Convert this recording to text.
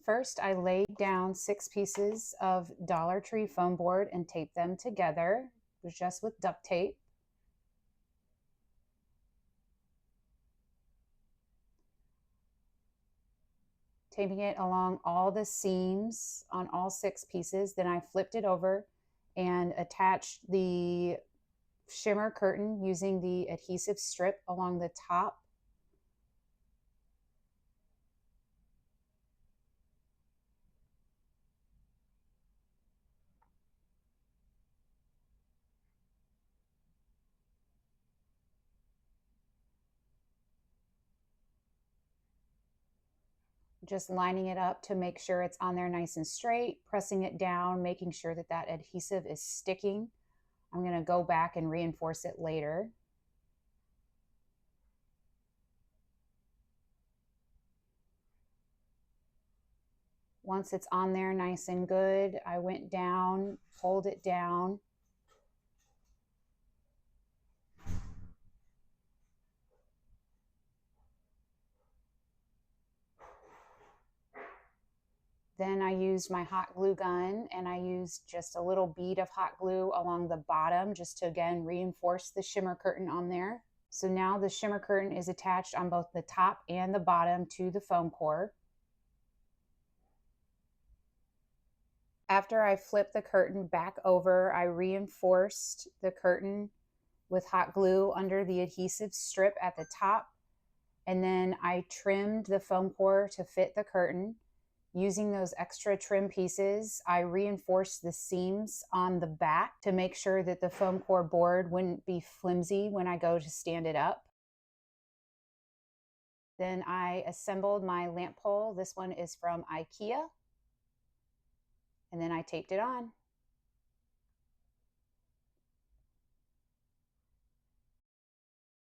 First, I laid down 6 pieces of Dollar Tree foam board and taped them together, just with duct tape. Taping it along all the seams on all 6 pieces. Then I flipped it over and attached the shimmer curtain using the adhesive strip along the top. Just lining it up to make sure it's on there nice and straight, pressing it down, making sure that that adhesive is sticking. I'm going to go back and reinforce it later. Once it's on there nice and good, I went down, pulled it down. Then I used my hot glue gun and I used just a little bead of hot glue along the bottom just to again reinforce the shimmer curtain on there. So now the shimmer curtain is attached on both the top and the bottom to the foam core. After I flipped the curtain back over, I reinforced the curtain with hot glue under the adhesive strip at the top. And then I trimmed the foam core to fit the curtain. Using those extra trim pieces, I reinforced the seams on the back to make sure that the foam core board wouldn't be flimsy when I go to stand it up. Then I assembled my lamp pole. This one is from IKEA. And then I taped it on.